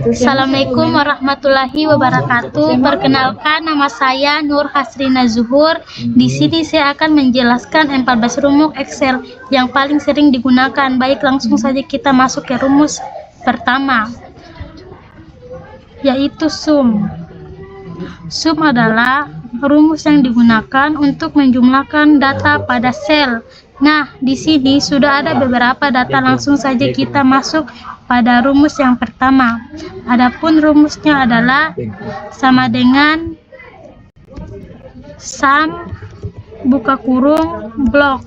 Assalamualaikum warahmatullahi wabarakatuh. Perkenalkan, nama saya Nur Hasrina Zuhur. Di sini saya akan menjelaskan 14 rumus Excel yang paling sering digunakan. Baik, langsung saja kita masuk ke rumus pertama, yaitu sum. Sum adalah rumus yang digunakan untuk menjumlahkan data pada sel. Nah, di sini sudah ada beberapa data, langsung saja kita masuk pada rumus yang pertama. Adapun rumusnya adalah sama dengan sum buka kurung blok.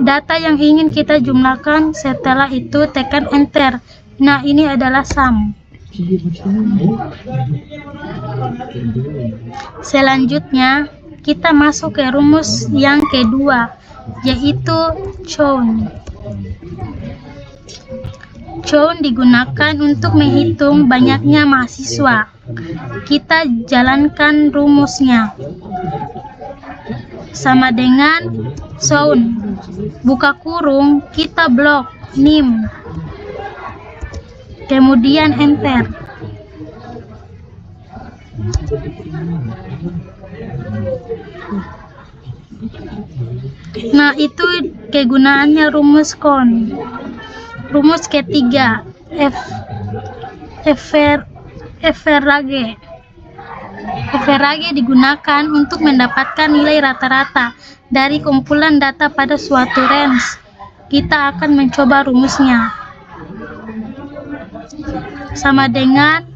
Data yang ingin kita jumlahkan, setelah itu tekan enter. Nah, ini adalah sum. Selanjutnya kita masuk ke rumus yang kedua, yaitu count. Count digunakan untuk menghitung banyaknya mahasiswa. Kita jalankan rumusnya. Sama dengan count buka kurung, kita blok nim, kemudian enter. Nah, itu kegunaannya rumus count. Rumus ketiga, average. Average digunakan untuk mendapatkan nilai rata-rata dari kumpulan data pada suatu range. Kita akan mencoba rumusnya. Sama dengan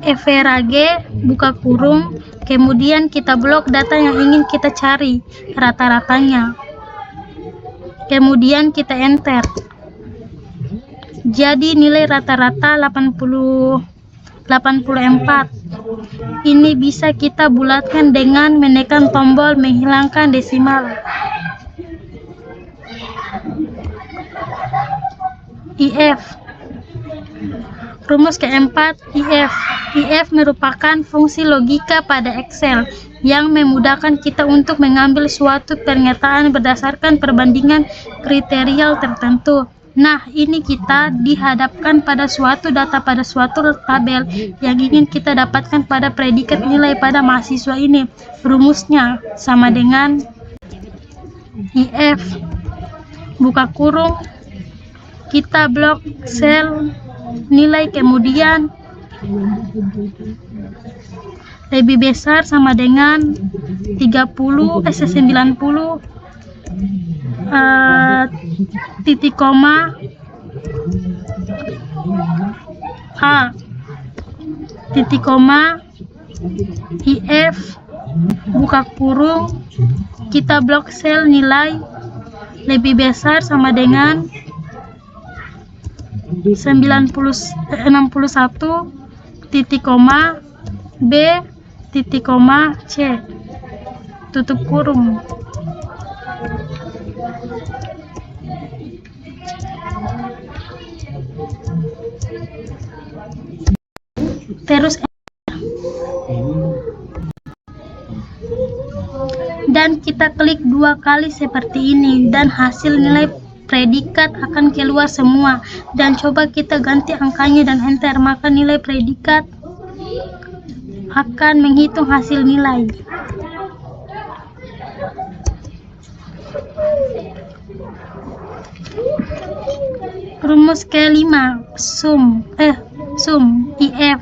average buka kurung, kemudian kita blok data yang ingin kita cari rata-ratanya, kemudian kita enter. Jadi nilai rata-rata 84. Ini bisa kita bulatkan dengan menekan tombol menghilangkan desimal. IF. Rumus keempat, IF. IF merupakan fungsi logika pada Excel yang memudahkan kita untuk mengambil suatu pernyataan berdasarkan perbandingan kriteria tertentu. Nah, ini kita dihadapkan pada suatu data pada suatu tabel yang ingin kita dapatkan pada predikat nilai pada mahasiswa ini. Rumusnya sama dengan IF buka kurung, kita blok sel nilai, kemudian lebih besar sama dengan 90 titik koma A titik koma IF buka kurung, kita blok sel nilai lebih besar sama dengan 61 titik koma B titik koma C tutup kurung. Terus dan kita klik 2 kali seperti ini, dan hasil nilai predikat akan keluar semua. Dan coba kita ganti angkanya dan enter, maka nilai predikat akan menghitung hasil nilai. Rumus kelima, sum IF.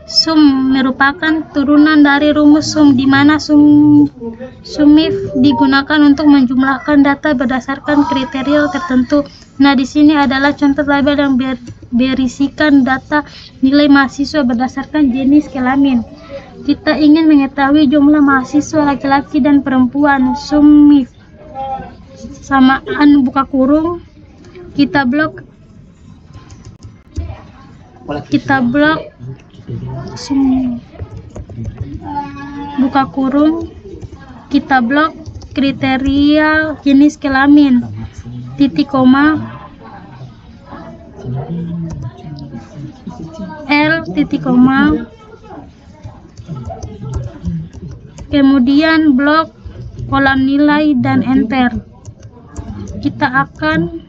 Sum merupakan turunan dari rumus sum, di mana sumif digunakan untuk menjumlahkan data berdasarkan kriteria tertentu. Nah, di sini adalah contoh tabel yang berisikan data nilai mahasiswa berdasarkan jenis kelamin. Kita ingin mengetahui jumlah mahasiswa laki-laki dan perempuan. Sumif samaan buka kurung, kita blok sum buka kurung, kita blok kriteria jenis kelamin titik koma L titik koma, kemudian blok kolam nilai dan enter. Kita akan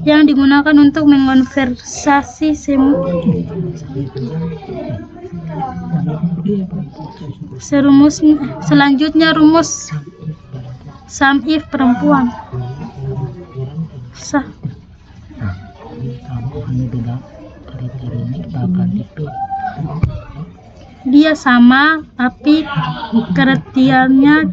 yang digunakan untuk mengonversasi selanjutnya rumus sum if perempuan. Dia sama, tapi kriterianya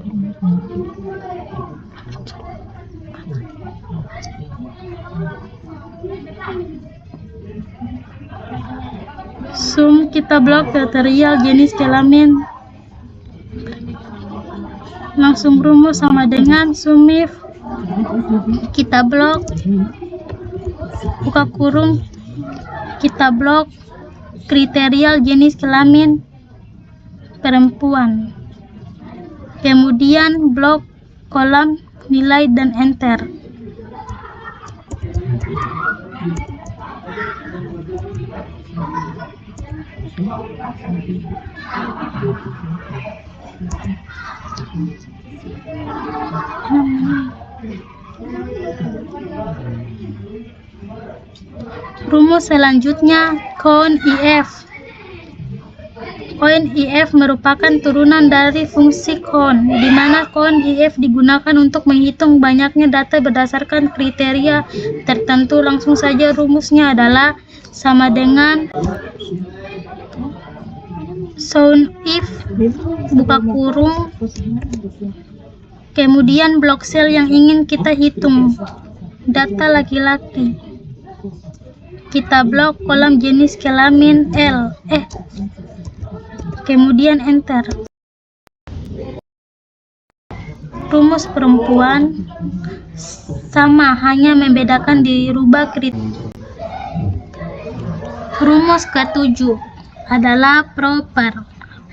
sum kita blok kriteria jenis kelamin. Langsung rumus sama dengan sum if kita blok buka kurung kita blok kriteria jenis kelamin perempuan, kemudian blok kolam nilai dan enter. Rumus selanjutnya count if. Count if merupakan turunan dari fungsi count, di mana count if digunakan untuk menghitung banyaknya data berdasarkan kriteria tertentu. Langsung saja rumusnya adalah sama dengan sum if buka kurung kemudian blok sel yang ingin kita hitung, data laki-laki, kita blok kolam jenis kelamin kemudian enter. Rumus perempuan sama, hanya membedakan dirubah kriteria. Rumus ketujuh adalah proper.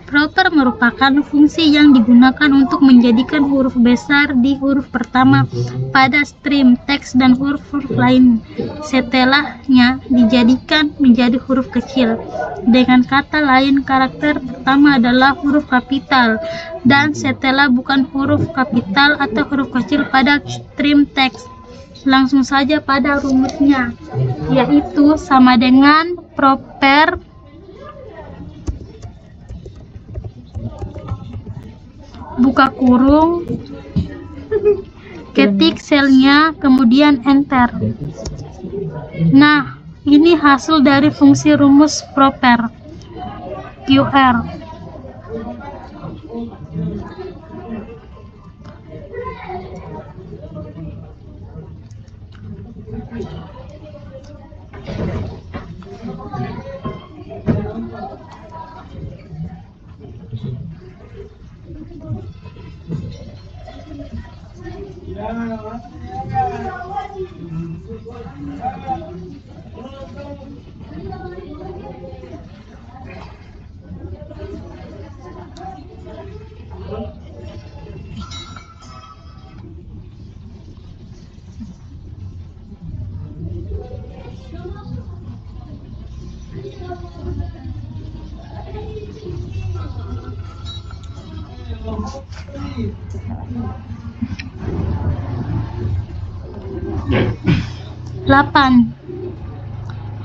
Proper merupakan fungsi yang digunakan untuk menjadikan huruf besar di huruf pertama pada stream teks dan huruf-huruf lain setelahnya dijadikan menjadi huruf kecil. Dengan kata lain, karakter pertama adalah huruf kapital dan setelah bukan huruf kapital atau huruf kecil pada stream teks. Langsung saja pada rumusnya, yaitu sama dengan proper buka kurung ketik selnya kemudian enter. Nah, ini hasil dari fungsi rumus proper QR.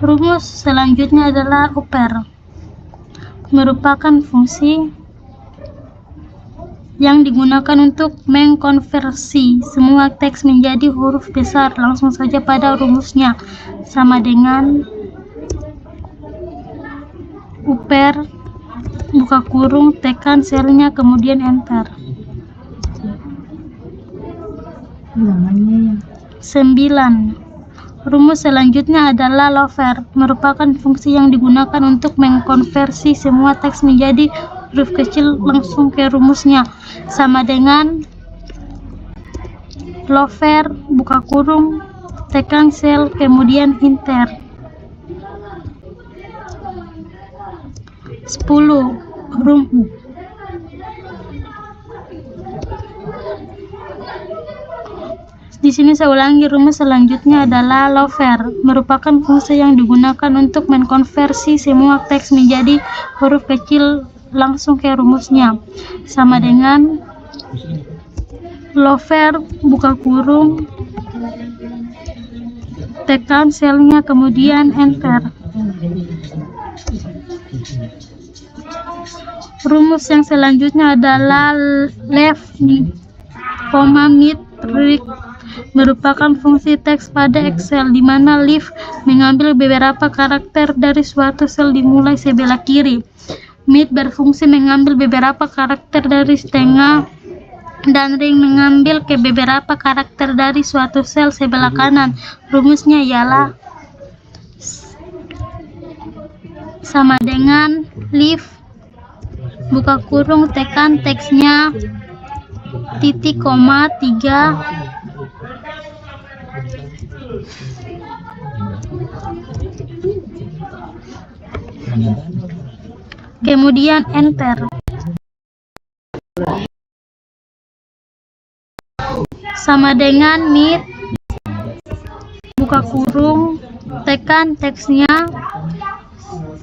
Rumus selanjutnya adalah upper. Merupakan fungsi yang digunakan untuk mengkonversi semua teks menjadi huruf besar. Langsung saja pada rumusnya, sama dengan upper buka kurung tekan selnya kemudian enter. 9. Rumus selanjutnya adalah lower. Merupakan fungsi yang digunakan untuk mengkonversi semua teks menjadi huruf kecil. Langsung ke rumusnya, sama dengan lower buka kurung tekan sel kemudian enter. 10. Di sini saya ulangi, rumus selanjutnya adalah lover, merupakan fungsi yang digunakan untuk mengkonversi semua teks menjadi huruf kecil langsung ke rumusnya. Sama dengan lover buka kurung, tekan selnya kemudian enter. Rumus yang selanjutnya adalah left, mid, right, merupakan fungsi teks pada Excel, di mana left mengambil beberapa karakter dari suatu sel dimulai sebelah kiri. Mid berfungsi mengambil beberapa karakter dari setengah, dan ring mengambil ke beberapa karakter dari suatu sel sebelah kanan. Rumusnya ialah sama dengan left buka kurung, tekan teksnya, titik koma 3, kemudian enter. Sama dengan mid buka kurung, tekan teksnya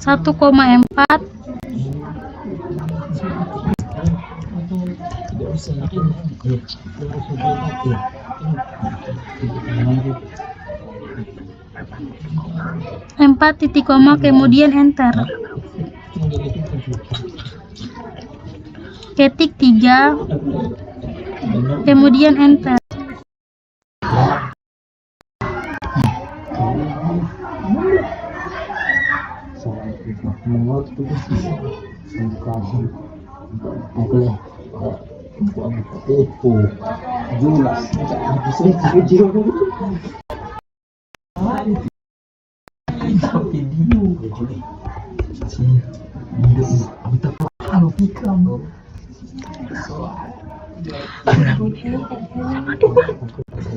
1,4, titik koma kemudian enter. Ketik 3 kemudian enter.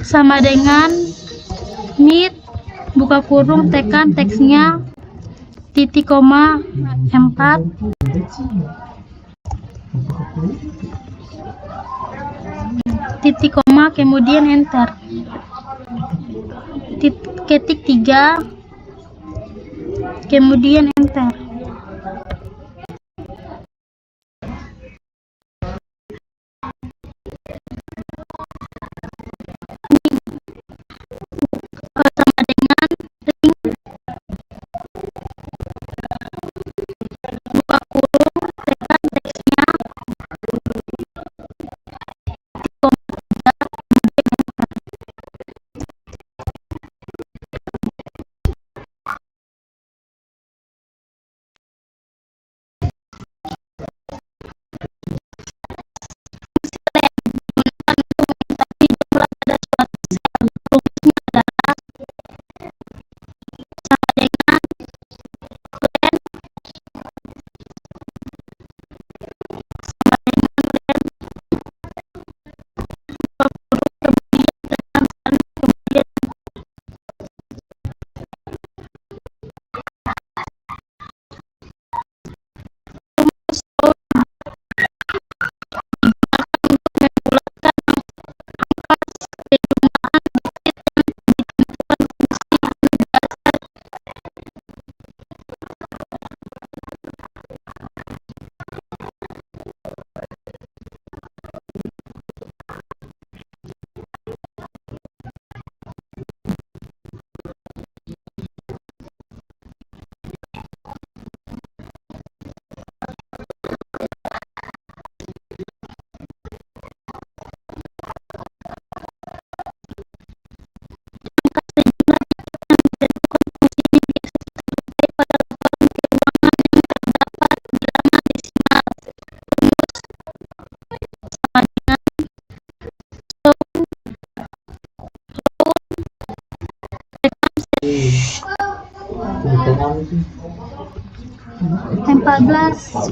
Sama dengan mid buka kurung, tekan teksnya, titik koma 4, titik koma kemudian enter. Ketik 3 kemudian enter. Sama dengan ring buka kurung, tekan teksnya,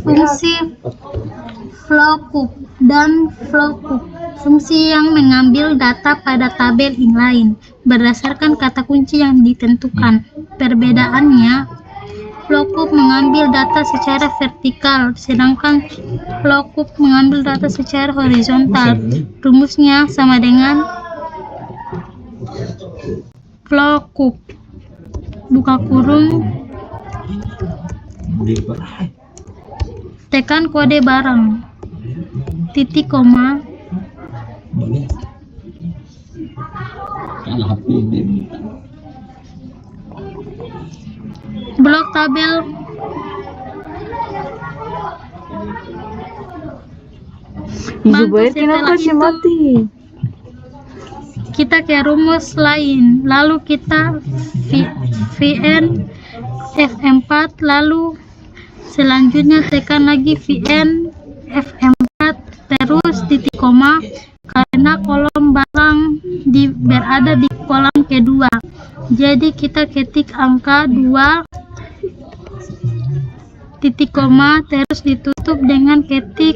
fungsi lookup dan lookup, fungsi yang mengambil data pada tabel inline berdasarkan kata kunci yang ditentukan. Perbedaannya, lookup mengambil data secara vertikal, sedangkan lookup mengambil data secara horizontal. Rumusnya sama dengan Vlogcook buka kurung tekan kode barang titik koma blok tabel bantu. Setelah itu kita ke rumus lain, lalu kita VN F4, lalu selanjutnya tekan lagi VN F4 terus titik koma karena kolom barang berada di kolom kedua, jadi kita ketik angka 2 titik koma terus ditutup dengan ketik